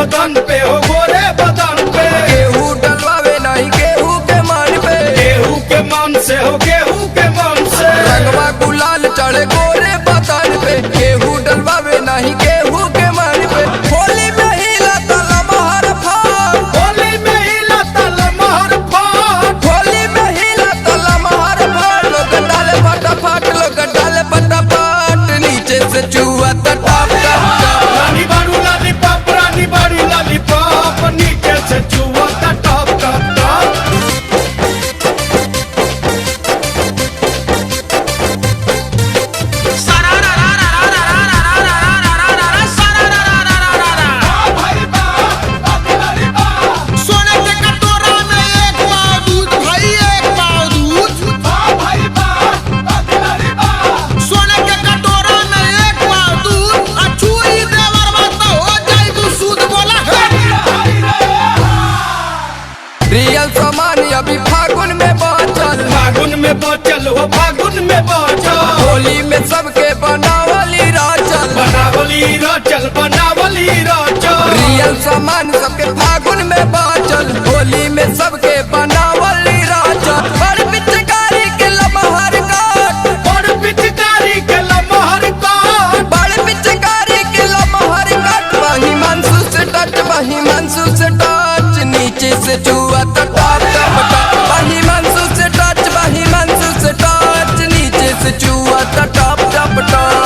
बदन पे हो गोरे बदन पे। गेहूं डलवावे नहीं गेहूं के मन पे, गेहूं के मन से हो गेहूं के मन से। रंगवा गुलाल चढ़े गोरे बदन पे, गेहूं डलवावे नहीं गेहूं के मन पे। होली में हिला तला महर फान, होली में हिला तला महर फान, होली में हिला तला महर फान। लोग डाले फटाफट, लोग डाले फटाफट, नीचे से चुआ टप टप टप। रानी बारू लॉलीपॉप, रानी बारू लॉलीपॉप, नीचे से चुआ टप टप टप। सोने के कटोरा में एक पाव दूध, भाई एक पाव दूध। सोने के कटोरा में एक पाव दूध, अछूई देवर बात हो जाई तू सूद बोला रियल सामान अभी फागुन में बचल, फागुन में बचल हो फागुन में बचल। होली में सबके बनावली राचल। बनावली रचल, बनावली रचल। रियल सामान सबके फागुन में बचल, होली में सबके बनावली राचल। बड़ पिचकारी के लमहर काट, और पिचकारी के लमहर काट, बड़ पिचकारी के लमहर काट। वही मंसू से टच, वही मंसू से टच, नीचे से चुआ टप टप टप। वही मंसू से टच, वही मंसू से टच, नीचे से चुआ टप टप टप।